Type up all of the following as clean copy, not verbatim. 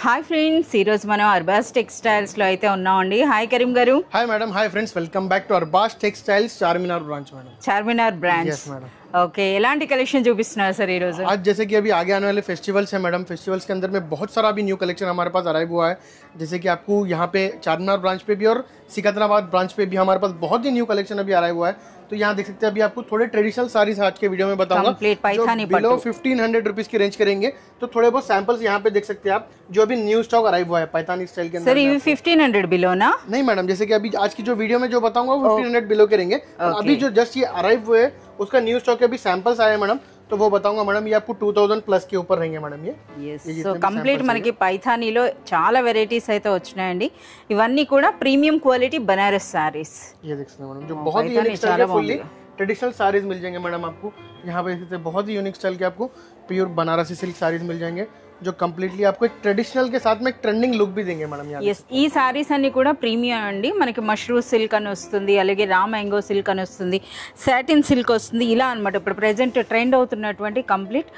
Hi friends ఈ రోజు మనం అర్బాస్ టెక్స్టైల్స్ లో అయితే ఉన్నామండి. హాయ్ కరీం గారు. Hi madam, hi friends, welcome back to Arbaz textiles Charminar branch madam. Charminar branch. Yes madam. Okay, ఎలాంటి కలెక్షన్ చూపిస్తున్నారు సార్ ఈ రోజు? आज जैसे कि अभी आगे आने वाले फेस्टिवल्स हैं मैडम, फेस्टिवल्स के अंदर में बहुत सारा अभी न्यू कलेक्शन हमारे पास अराइव हुआ है. जैसे कि आपको यहाँ पे चारमीनार ब्रांच पे भी और सिकंदराबाद ब्रांच पे भी हमारे पास बहुत ही न्यू कलेक्शन अभी अराइव हुआ है. तो यहाँ देख सकते हैं अभी आपको थोड़े ट्रेडिशनल साड़ीज आज के वीडियो में बताऊंगा जो बिलो 1500 रुपीज की रेंज करेंगे. तो थोड़े बहुत सैंपल्स यहाँ पे देख सकते हैं आप जो अभी न्यू स्टॉक अराइव हुआ है पैतानी स्टाइल के अंदर. सर ये 1500 बिलो ना? नहीं मैडम, जैसे कि अभी आज की जो वीडियो में जो बताऊंगा वो 1500 बिलो के रहेंगे. अभी जो जस्ट ये अराइव हुए उसका न्यू स्टॉक के अभी सैंपल्स आए हैं मैडम, तो वो बताऊंगा मैडम. ये आपको 2000 प्लस के ऊपर रहेंगे मैडम. ये సో కంప్లీట్ మనకి పైథానీలో చాలా వెరైటీస్ అయితే వచ్చినాయండి. ఇవన్నీ కూడా ప్రీమియం క్వాలిటీ బనారస్ సారీస్. ये देख सकते हैं मैडम, जो बहुत ही यूनिक स्टाइल के फुल्ली ट्रेडिशनल साड़ीज मिल जाएंगे मैडम आपको. यहाँ पे देखते हैं बहुत ही यूनिक स्टाइल के आपको प्योर बनारसी सिल्क साड़ीज मिल जाएंगे जो कंप्लीटली आपको एक ट्रेडिशनल के साथ में एक ट्रेंडिंग लुक भी देंगे मैडम. yes ఈ సారీస్ అన్ని కూడా ప్రీమియం అండి. మనకి మష్రూ సిల్క్ అని వస్తుంది, అలాగే రా మ్యాంగో సిల్క్ అని వస్తుంది, సాటిన్ సిల్క్ వస్తుంది, ఇలా అన్నమాట. ఇప్పుడు ప్రెజెంట్ ట్రెండ్ అవుతున్నటువంటి కంప్లీట్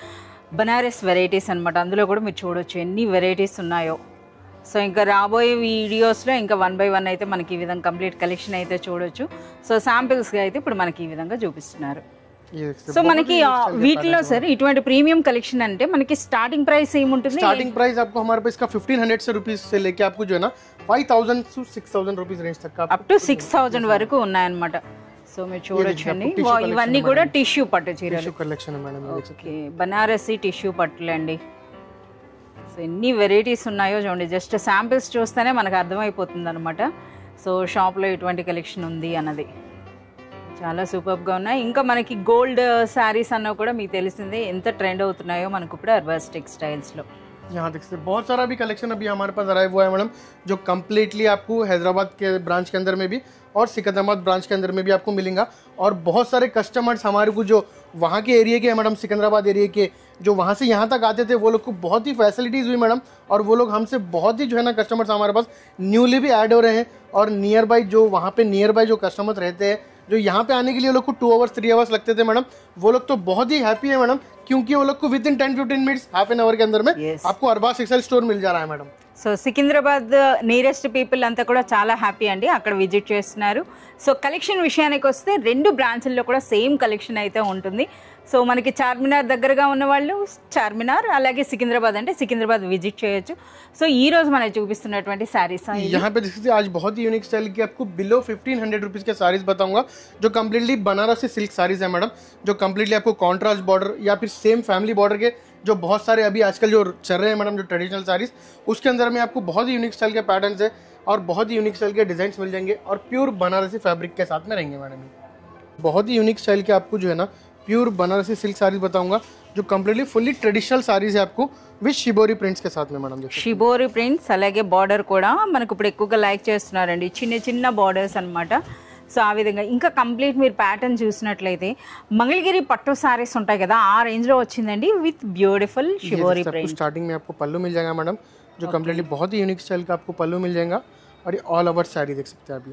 బనారస్ వెరైటీస్ అన్నమాట. అందులో కూడా మీరు చూడొచ్చు ఎన్ని వెరైటీస్ ఉన్నాయో. సో ఇంకా రాబోయే వీడియోస్లో ఇంకా 1 by 1 అయితే మనకి ఈ విధంగా కంప్లీట్ కలెక్షన్ అయితే చూడొచ్చు. సో శాంపిల్స్గా అయితే ఇప్పుడు మనకి ఈ విధంగా చూపిస్తున్నారు. సో మనకి వీటిలో సార్ ఇటువంటి ప్రీమియం కలెక్షన్ అంటే మనకి స్టార్టింగ్ ప్రైస్ ఏముంటుంది? स्टार्टिंग प्राइस आपको हमारे पास इसका 1500 से रुपीज से लेके आपको जो है ना 5000 to 6000 रुपीज रेंज तक का అప్ టు 6000 వరకు ఉన్నాయన్నమాట. సో మీరు చూడొచ్చండి, ఇవన్నీ కూడా టిష్యూ పట్టు చీరలు कलेक्शन है मैडम. ఓకే, బనారసి టిష్యూ పట్టులండి. సో ఎన్ని వెరైటీస్ ఉన్నాయో చూడండి, జస్ట్ శాంపిల్స్ చూస్తేనే మనకు అర్థమైపోతుంది అనమాట. సో షాప్లో ఇటువంటి కలెక్షన్ ఉంది అన్నది చాలా సూపర్గా ఉన్నాయి. ఇంకా మనకి గోల్డ్ శారీస్ అన్నా కూడా మీకు తెలిసిందే ఎంత ట్రెండ్ అవుతున్నాయో మనకు ఇప్పుడు అర్బాస్ టెక్స్టైల్స్లో. यहाँ देख सकते हैं बहुत सारा भी कलेक्शन अभी हमारे पास अराइव हुआ है मैडम, जो कम्प्लीटली आपको हैदराबाद के ब्रांच के अंदर में भी और सिकंदराबाद ब्रांच के अंदर में भी आपको मिलेगा. और बहुत सारे कस्टमर्स हमारे को जो वहाँ के एरिया के हैं मैडम, सिकंदराबाद एरिया के जो वहाँ से यहाँ तक आते थे वो लोग को बहुत ही फैसिलिटीज़ हुई मैडम. और वो लोग हमसे बहुत ही जो है ना कस्टमर्स हमारे पास न्यूली भी ऐड हो रहे हैं. और नियर बाई जो वहाँ पे नियर बाई जो कस्टमर्स रहते हैं जो यहाँ पे आने के लिए लोग को 2 hours 3 hours लगते थे मैडम, वो लोग तो बहुत ही हैप्पी है मैडम, क्योंकि वो लोग को with in 10-15 minutes half an hour के अंदर में आपको अरबास टेक्सटाइल स्टोर मिल जा रहा है madam. So Secunderabad nearest people అంతా కూడా చాలా హ్యాపీ అండి, అక్కడ విజిట్ చేస్తున్నారు. సో కలెక్షన్ విషయానికి వస్తే 2 బ్రాంచ్ల్లో కూడా సేమ్ కలెక్షన్ అయితే ఉంటుంది. సో మనకి చార్మినార్ దగ్గరగా ఉన్న వాళ్ళు చార్మినార్, అలాగే సికింద్రాబాద్ అంటే సికింద్రాబాద్ విజిట్ చేయొచ్చు. సో ఈ రోజు మనం చూపిస్తున్నటువంటి సారీస్ यहाँ पे देखिए आज बहुत ही यूनिक स्टाइल की आपको बिलो 1500 रुपीज के साड़ीज बताऊंगा जो कम्प्लीटली बनारसी सिल्क साड़ीज है मैडम, जो कम्प्लीटली आपको कॉन्ट्रास्ट बॉर्डर या फिर सेम फैमिली बॉर्डर के जो बहुत सारे अभी आजकल जो चल रहे हैं मैडम, जो ट्रेडिशनल साड़ीज उसके अंदर में आपको बहुत ही यूनिक स्टाइल के पैटर्न्स है और बहुत ही यूनिक स्टाइल के डिजाइन मिल जाएंगे और प्योर बनारसी फैब्रिक के साथ में रहेंगे मैडम. बहुत ही यूनिक स्टाइल के आपको जो है ना प्योर बनारसी सिल्क साड़ीज बताऊंगा जो कम्प्लीटली फुल्ली ट्रेडिशनल साड़ीज है आपको विथ शिबोरी प्रिंट्स के साथ में मैडम. షిబోరి ప్రింట్స్ అలాగే బార్డర్ కూడా మనకు ఇప్పుడు ఎక్కువగా లైక్ చేస్తున్నారండి, చిన్న చిన్న బార్డర్స్ అన్నమాట. సో ఆ విధంగా ఇంకా కంప్లీట్ మీరు ప్యాటర్న్ చూసినట్లయితే మంగళగిరి పట్టు సారీస్ ఉంటాయి కదా, ఆ రేంజ్లో వచ్చిందండి with beautiful shibori print. Starting में आपको पल्लू मिल जाएगा मैडम, जो कम्प्लीटली बहुत ही यूनिक स्टाइल का आपको पल्लू मिल जाएगा. और ये ऑल ओवर साड़ी देख सकते हैं आप.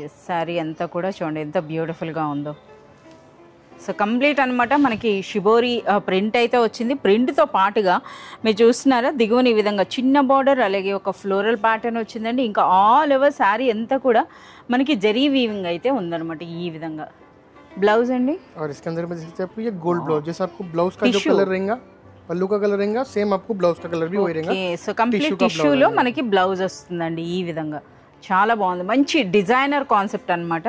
ఎస్, సారీ అంతా కూడా చూడండి ఎంత బ్యూటిఫుల్గా ఉందో. సో కంప్లీట్ అనమాట మనకి షిబోరి ప్రింట్ అయితే వచ్చింది. ప్రింట్తో పాటుగా మీరు చూస్తున్నారా దిగువన ఈ విధంగా చిన్న బార్డర్, అలాగే ఒక ఫ్లోరల్ ప్యాటర్న్ వచ్చిందండి. ఇంకా ఆల్ ఓవర్ శారీ అంతా కూడా మనకి జరీ వీవింగ్ అయితే ఉందన్నమాట ఈ విధంగా. బ్లౌజ్ అండి, और इसके अंदर में देखते हैं आपको ये गोल्ड ब्लाउज, जैसे आपको ब्लाउज का जो कलर रहेगा पल्लू का कलर रहेगा सेम आपको ब्लाउज का कलर भी वही रहेगा. సో కంప్లీట్ టిష్యూలో మనకి బ్లౌజ్ వస్తుందండి ఈ విధంగా. చాలా బాగుంది, మంచి డిజైనర్ కాన్సెప్ట్ అనమాట.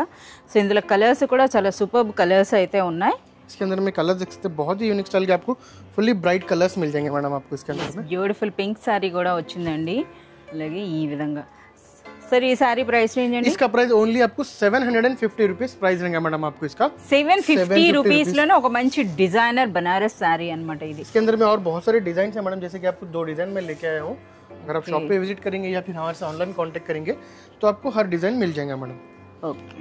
సో ఇందులో కలర్స్ కూడా చాలా సూపర్ కలర్స్ అయితే ఉన్నాయి. इसके अंदर में कलर देख सकते हैं बहुत ही यूनिक स्टाइल के आपको फुल्ली ब्राइट कलर्स मिल जाएंगे मैडम आपको. इसके अंदर में బ్యూటిఫుల్ పింక్ సారీ కూడా వచ్చిందండి, అలాగే ఈ విధంగా. सर ये सारी प्राइस रेंज है? इसका प्राइस ओनली आपको 750 रुपीज प्राइस रहेगा मैडम आपको इसका. 750 रुपीस లోనే ఒక మంచి డిజైనర్ బనారస్ సారీ అన్నమాట ఇది. इसके अंदर में और बहुत सारे डिजाइन है मैडम, जैसे कि आपको 2 डिजाइन में लेके आया हूँ. अगर आप शॉप पे विजिट करेंगे या फिर हमारे से ऑनलाइन कांटेक्ट करेंगे तो आपको हर डिजाइन मिल जाएगा मैडम.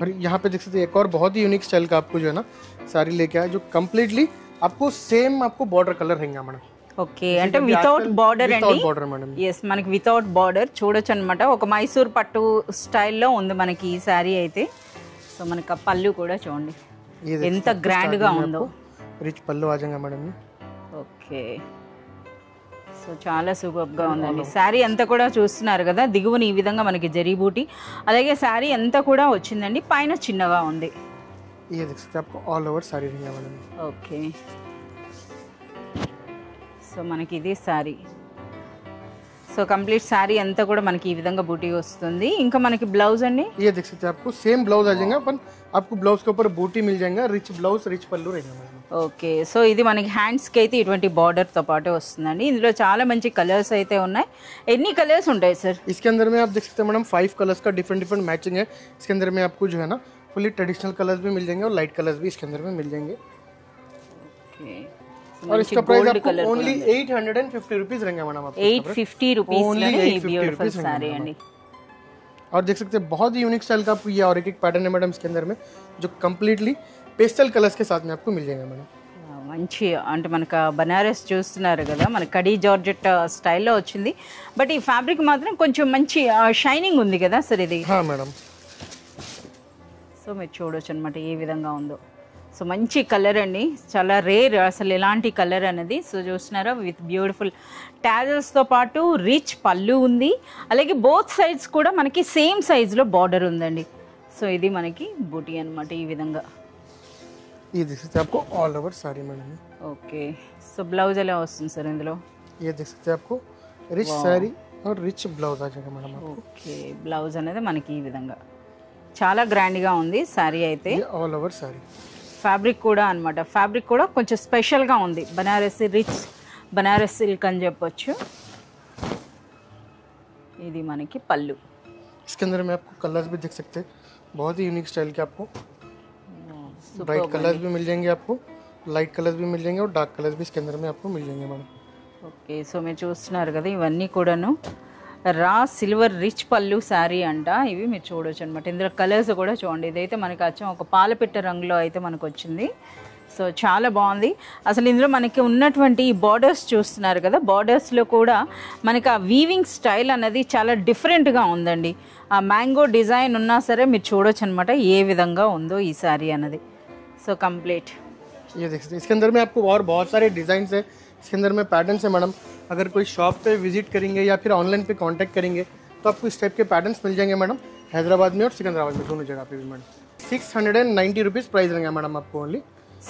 और यहाँ पे देख सकते हैं एक और बहुत ही यूनिक स्टाइल का आपको जो है ना साड़ी लेके आया, जो कम्प्लीटली आपको सेम आपको बॉर्डर कलर रहेगा मैडम. ఓకే, అంటే వితౌట్ బార్డర్ అండి. మేడం ఎస్, మనకి వితౌట్ బార్డర్ చూడొచ్చు అనమాట. ఒక మైసూర్ పట్టు స్టైల్లో ఉంది మనకి ఈ శారీ అయితే. సో మనకి పళ్ళు కూడా చూడండి ఎంత గ్రాండ్ గా ఉందో. रिच पल्लू आ जाएगा मैडम. ఓకే, సో చాలా సూపర్గా ఉందండి. శారీ అంతా కూడా చూస్తున్నారు కదా, దిగువని ఈ విధంగా మనకి జరీ బూటీ, అలాగే శారీ అంతా కూడా వచ్చిందండి, పైన చిన్నగా ఉంది. ये देख सकते हैं आपको ऑल ओवर साड़ी रहेंगे मैडम. ఓకే, సో మనకి ఇది శారీ. సో కంప్లీట్ శారీ అంతా కూడా మనకి ఈ విధంగా బూటీ వస్తుంది. ఇంకా మనకి బ్లౌజ్ అండి, ये देख सकते हैं आपको सेम ब्लाउज आ जाएगा, अपन आपको ब्लाउज के ऊपर बूटी मिल जाएगा, रिच ब्लाउज रिच पल्लू रहेगा मैडम. ఓకే, సో ఇది మనకి హ్యాండ్స్కి అయితే ఇటువంటి బార్డర్తో పాటు వస్తుందండి. ఇందులో చాలా మంచి కలర్స్ అయితే ఉన్నాయి. ఎన్ని కలర్స్ ఉంటాయి సార్? इसके अंदर में आप देख सकते हैं मैडम 5 कलर्स का डिफरेंट डिफरेंट मैचिंग है. इसके अंदर में आपको जो है ना फुली ट्रेडिशनल कलर्स भी मिल जाएंगे और लाइट कलर्स भी इसके अंदर में मिल जाएंगे. ఓకే, और इसका प्राइस आपको ओनली 850 रुपीज रहेंगे मैडम. आपको 850 రూపీస్ ब्यूटीफुल साड़ी अंडी. और देख सकते हैं बहुत ही यूनिक स्टाइल का आपको ये और एक पैटर्न है मैडम इसके अंदर में, जो कम्प्लीटली पेस्टल कलर्स के साथ में आपको मिल जाएगा मैडम. మంచి అంటే మనకు బనారస్ చూస్తున్నారు కదా, మన కడీ జార్జెట్ స్టైల్లో వచ్చింది. బట్ ఈ ఫ్యాబ్రిక్ మాత్రం కొంచెం మంచి షైనింగ్ ఉంది కదా సార్ ఇది. మేడం. సో మీరు చూడొచ్చు అనమాట ఏ విధంగా ఉందో. సో మంచి కలర్ అండి, చాలా రేర్ అసలు ఎలాంటి కలర్ అనేది. సో చూస్తున్నారా, విత్ బ్యూటిఫుల్ టాజల్స్తో పాటు రిచ్ పళ్ళు ఉంది, అలాగే బోత్ సైడ్స్ కూడా మనకి సేమ్ సైజులో బార్డర్ ఉందండి. సో ఇది మనకి బూటీ అనమాట ఈ విధంగా. ये देख सकते हैं आपको all over sari madam. Okay, so blouse ఎలా వస్తుంది సార్ ఇందులో? ये देख सकते हैं आपको रिच साड़ी और रिच ब्लाउज आ जाएगा मैडम. ఓకే, బ్లౌజ్ అనేది మనకి ఈ విధంగా చాలా గ్రాండ్గా ఉంది శారీ అయితే. ऑल ओवर साड़ी ఫ్యాబ్రిక్ కూడా అనమాట, ఫ్యాబ్రిక్ కూడా కొంచెం స్పెషల్గా ఉంది. బనారసి రిచ్ బనారస్ సిల్క్ అని చెప్పొచ్చు. ఇది మనకి పళ్ళు. इसके अंदर में आपको कलर्स भी देख सकते हैं, बहुत ही यूनिक स्टाइल के आपको ब्राइट कलर्स भी मिल जाएंगे, आपको लाइट कलर्स भी मिल जाएंगे और डार्क कलर्स भी इसके अंदर में आपको मिल जाएंगे मैडम. ఓకే, సో మీరు చూస్తున్నారు కదా, ఇవన్నీ కూడాను రా సిల్వర్ రిచ్ పళ్ళు శారీ అంట. ఇవి మీరు చూడొచ్చు అనమాట. ఇందులో కలర్స్ కూడా చూడండి, ఇదైతే మనకి వచ్చి ఒక పాలపిట్ట రంగులో అయితే మనకు వచ్చింది. సో చాలా బాగుంది. అసలు ఇందులో మనకి ఉన్నటువంటి ఈ బార్డర్స్ చూస్తున్నారు కదా, బార్డర్స్లో కూడా మనకి ఆ వీవింగ్ స్టైల్ అనేది చాలా డిఫరెంట్గా ఉందండి. ఆ మ్యాంగో డిజైన్ ఉన్నా సరే మీరు చూడొచ్చు అనమాట ఏ విధంగా ఉందో ఈ శారీ అన్నది. సో కంప్లీట్ ये देख सकते हैं. इसके अंदर में आपको और बहुत सारे डिज़ाइन है, इसके अंदर में पैटर्न्स है मैडम. अगर कोई शॉप पे विजिट करेंगे या फिर ऑनलाइन पे कांटेक्ट करेंगे तो आपको इस टाइप के पैटर्न्स मिल जाएंगे मैडम, हैदराबाद में और सिकंदराबाद में, दोनों जगह पे भी मैडम. 690 रुपीज़ प्राइस रहेंगे मैडम आपको. ओनली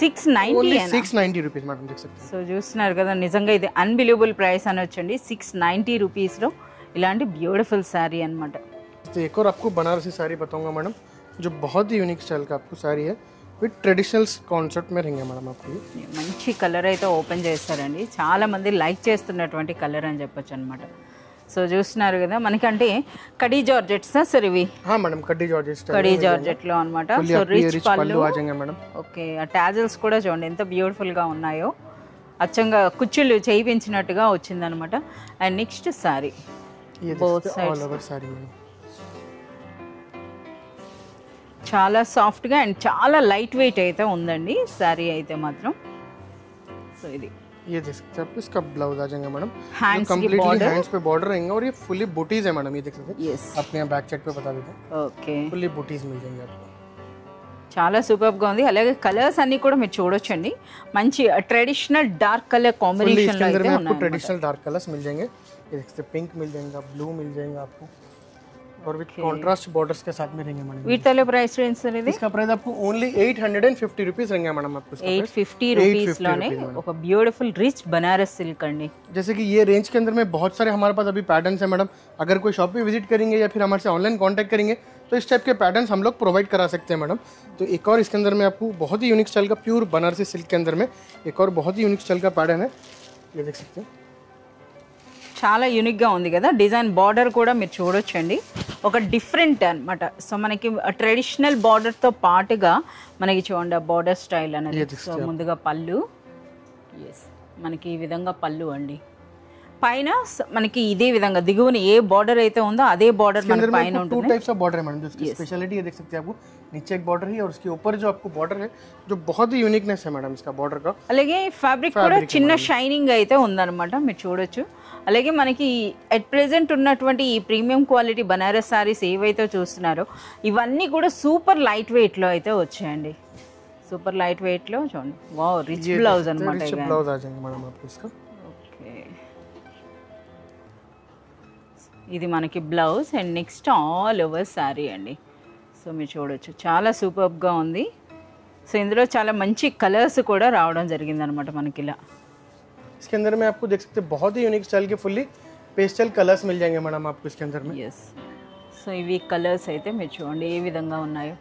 690 रुपीज़ मैडम, देख सकते हैं. సో చూస్తున్నారు కదా, నిజంగా ఇది అన్బిలీవబుల్ ప్రైస్ అనొచ్చండి. 690 రూపీస్లో ఇలాంటి బ్యూటిఫుల్ శారీ అనమాట. तो एक और आपको बनारसी साड़ी बताऊंगा मैडम, जो बहुत ही यूनिक स्टाइल का आपको साड़ी है, विथ ट्रेडिशनल कॉन्सेप्ट में रहेंगे मैडम आपको. మంచి కలర్ అయితే ఓపెన్ చేస్తారండి, చాలా మంది లైక్ చేస్తున్నటువంటి కలర్ అని చెప్పొచ్చు అనమాట. సో చూస్తున్నారు కదా, మనకంటే కడీ జార్జెట్స్ సార్ ఇవి. మేడం, కడీ జార్జెట్ కడీ జార్జెట్లో అనమాట. సో రిచ్ పళ్ళు आ जाएंगे मैडम. ఓకే, ఆ టాజల్స్ కూడా చూడండి ఎంత బ్యూటిఫుల్గా ఉన్నాయో, అచ్చంగా కుచ్చుళ్ళు చేయించినట్టుగా వచ్చిందనమాట. And next sorry both sides చాలా సాఫ్ట్గా అండ్ చాలా లైట్ వెయిట్ అయితే ఉందండి శారీ అయితే మాత్రం. సో ఇది ये देख सकते हैं आप, इसका ब्लाउज आ जाएगा मैडम. हैंड्स की कंप्लीटली बॉर्डर, हैंड्स पे बॉर्डर रहेंगे और ये फुली बूटीज है मैडम. ये देख सकते हैं, यस आपको यहाँ बैक साइड पे बता देता हूँ, ఓకే, फुली बूटीज मिल जाएंगे आपको. చాలా సూపర్గా ఉంది. అలాగే కలర్స్ అన్ని కూడా మీరు చూడొచ్చండి, మంచి ట్రెడిషనల్ డార్క్ కలర్ కాంబినేషన్ లో అయితే आपको ट्रेडिशनल डार्क कलर्स मिल जाएंगे. ये देख सकते हैं, पिंक मिल जाएगा, ब्लू मिल जाएगा आपको, और विद कॉन्ट्रास्ट बॉर्डर्स के साथ में रहेंगे मैडम. వీటిలో ప్రైస్ రేంజ్ సార్ ఇది? इसका प्राइस आपको ओनली 850 रुपीज रहेंगे मैडम आपको. 850 రూపీస్ లోనే ఒక బ్యూటిఫుల్ రిచ్ బనారస్ సిల్క్ అండి. जैसे कि ये रेंज के अंदर में बहुत सारे हमारे पास अभी पैटर्न्स है मैडम. अगर कोई शॉप पे विजिट करेंगे या फिर हमारे से ऑनलाइन कांटेक्ट करेंगे तो इस टाइप के पैटर्न्स हम लोग प्रोवाइड करा सकते हैं मैडम. तो एक और इसके अंदर में आपको बहुत ही यूनिक स्टाइल का प्योर बनारसी सिल्क के अंदर में एक और बहुत ही यूनिक स्टाइल का पैटर्न है, ये देख सकते हैं. చాలా యూనిక్గా ఉంది కదా, డిజైన్ బార్డర్ కూడా మీరు చూడొచ్చండి, ఒక డిఫరెంట్ అనమాట. సో మనకి ట్రెడిషనల్ బార్డర్తో పాటుగా మనకి చూడండి బార్డర్ స్టైల్ అనేది. సో ముందుగా పళ్ళు, ఎస్ మనకి ఈ విధంగా పళ్ళు అండి. పైన మనకి ఇదే విధంగా దిగువన ఏ బార్డర్ అయితే ఉందో అదే బార్డర్ మన పైన ఉంటుంది. टू टाइप्स ऑफ बॉर्डर है मैडम, जिसकी स्पेशलिटी ये देख सकते हैं आपको, नीचे एक बॉर्डर है और उसके ऊपर जो आपको बॉर्डर है जो बहुत ही यूनिकनेस है मैडम इसका बॉर्डर का. అలాగే ఫ్యాబ్రిక్ కూడా చిన్న షైనింగ్ అయితే ఉందన్నమాట, మీరు చూడొచ్చు. అలాగే మనకి అట్ ప్రెజెంట్ ఉన్నటువంటి ఈ ప్రీమియం క్వాలిటీ బనారస్ సారీస్ ఏవైతే చూస్తున్నారో ఇవన్నీ కూడా సూపర్ లైట్ వెయిట్లో అయితే వచ్చాయండి. సూపర్ లైట్ వెయిట్లో చూడండి, వావ్ రిచ్ బ్లౌజ్ అనమాట. ब्लाउज आ जाएंगे मैडम आपको इसका. ఓకే, ఇది మనకి blouse and next all over sari అండి. సో మీరు చూడొచ్చు చాలా సూపర్గా ఉంది. సో ఇందులో చాలా మంచి కలర్స్ కూడా రావడం జరిగింది అనమాట మనకి ఇలా. इसके अंदर में आपको देख सकते हैं बहुत ही यूनिक स्टाइल के फुल्ली पेस्टल कलर्स मिल जाएंगे मैडम आपको इसके अंदर में. ఎస్. సో ఇవి కలర్స్ అయితే మీరు చూడండి ఏ విధంగా ఉన్నాయో.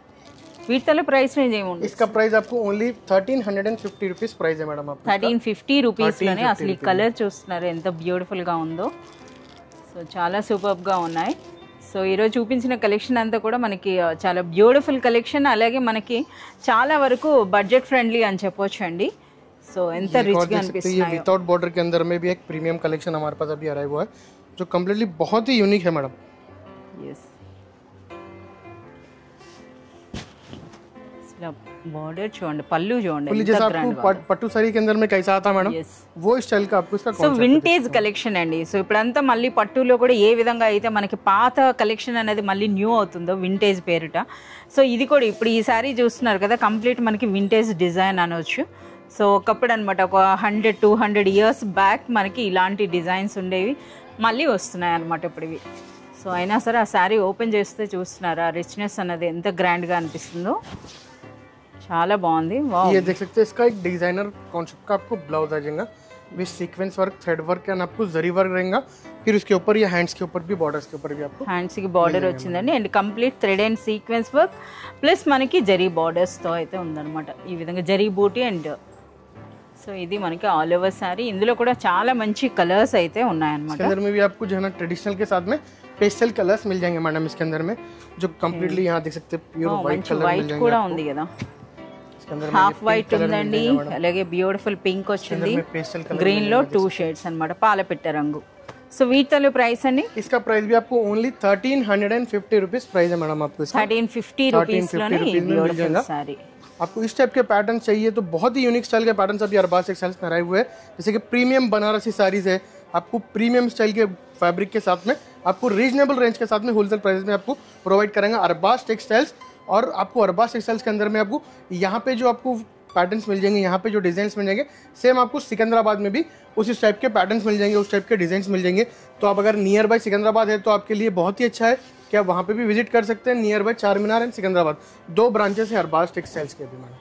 వీటిలో ప్రైస్ రేంజ్ ఏముంది? इसका प्राइस आपको ओनली 1350 रुपीस प्राइस है मैडम आपको. 1350 రూపీస్లోనే అసలు ఈ కలర్ చూస్తున్నారు ఎంత బ్యూటిఫుల్గా ఉందో. సో చాలా సూపర్గా ఉన్నాయి. సో ఈరోజు చూపించిన కలెక్షన్ అంతా కూడా మనకి చాలా బ్యూటిఫుల్ కలెక్షన్, అలాగే మనకి చాలా వరకు బడ్జెట్ ఫ్రెండ్లీ అని చెప్పొచ్చు అండి. సో ఎంత రిచ్గా అనిపిస్తుంది. विदाउट बॉर्डर के अंदर में भी एक प्रीमियम कलेक्शन हमारे पास अभी अराइव हुआ है जो कम्प्लीटली बहुत ही यूनिक है मैडम. यस. बॉर्डर చూడండి, పల్లు చూడండి जैसा आपको पट्टू साड़ी के अंदर में कैसा आता है मैडम, वो स्टाइल का आपको इसका సో వింటేజ్ కలెక్షన్ అండి. సో ఇప్పుడంతా మళ్ళీ పట్టులో కూడా ఏ విధంగా అయితే మనకి పాత కలెక్షన్ అనేది మళ్ళీ న్యూ అవుతుందో వింటేజ్ పేరిట, సో ఇది కూడా ఇప్పుడు ఈ సారీ చూస్తున్నారు కదా కంప్లీట్ మనకి వింటేజ్ డిజైన్ అనవచ్చు. సో ఒకప్పుడు అనమాట ఒక 100-200 ఇయర్స్ బ్యాక్ మనకి ఇలాంటి డిజైన్స్ ఉండేవి, మళ్ళీ వస్తున్నాయి అనమాట ఇప్పుడు ఇవి. సో అయినా సరే ఆ శారీ ఓపెన్ చేస్తే చూస్తున్నారా రిచ్నెస్ అనేది ఎంత గ్రాండ్గా అనిపిస్తుందో. చాలా బాగుంది. ये देख सकते हैं इसका एक डिजाइनर कॉन्सेप्ट का आपको ब्लाउज आ जाएगा with sequence work, thread work and आपको जरी वर्क रहेगा. फिर उसके ऊपर ये हैंड्स के ऊपर भी बॉर्डर्स के ऊपर भी आपको హ్యాండ్స్ కి బార్డర్ వచ్చిందండి and complete thread and sequence work plus మనకి జరీ బార్డర్స్ తో అయితే ఉందన్నమాట. ఈ విధంగా జరీ బూటీ అండ్ సో ఇది మనకి ఆల్ ఓవర్ సారీ. ఇందులో కూడా చాలా మంచి కలర్స్ అయితే ఉన్నాయన్నమాట. इसके अंदर में भी आपको जो है ना ट्रेडिशनल के साथ में पेस्टल कलर्स मिल जाएंगे मैडम इसके अंदर में जो कंप्लीटली यहाँ देख सकते हैं प्योर व्हाइट कलर मिल వైట్ जाएंगे కూడా आपको. ఉంది కదా, इसके अंदर में హాఫ్ వైట్ ఉందండి, అలాగే బ్యూటిఫుల్ పింక్ వచ్చింది, पेस्टल कलर గ్రీన్ లో 2 షేడ్స్ అన్నమాట పాలపిట్ట రంగు. సో వీటిలో ప్రైస్ అండి इसका प्राइस भी आपको ओनली 1350 रुपीस प्राइस है मैडम आपको इसका. 1350 రూపీస్ లోనే ఈ బ్యూటిఫుల్ సారీ. आपको इस टाइप के पैटर्न चाहिए तो बहुत ही यूनिक स्टाइल के पैटर्न अभी अरबाज टेक्सटाइल्स में आए हुए हैं. जैसे कि प्रीमियम बनारसी साड़ीज है, आपको प्रीमियम स्टाइल के फैब्रिक के साथ में आपको रीजनेबल रेंज के साथ में होलसेल प्राइस में आपको प्रोवाइड करेंगे अरबाज टेक्सटाइल्स. और आपको अरबाज टेक्सटाइल्स के अंदर में आपको यहाँ पे जो आपको पैटर्न्स मिल जाएंगे, यहाँ पे जो डिजाइन्स मिल जाएंगे, सेम आपको सिकंदराबाद में भी उसी टाइप के पैटर्न्स मिल जाएंगे, उस टाइप के डिजाइन्स मिल जाएंगे. तो आप अगर नियर बाय सिकंदराबाद है तो आपके लिए बहुत ही अच्छा है कि आप वहाँ पे भी विजिट कर सकते हैं. नियर बाय चार मीनार एंड सिकंदराबाद 2 ब्रांचेस है अरबाज टेक्सटाइल्स के भी मैडम.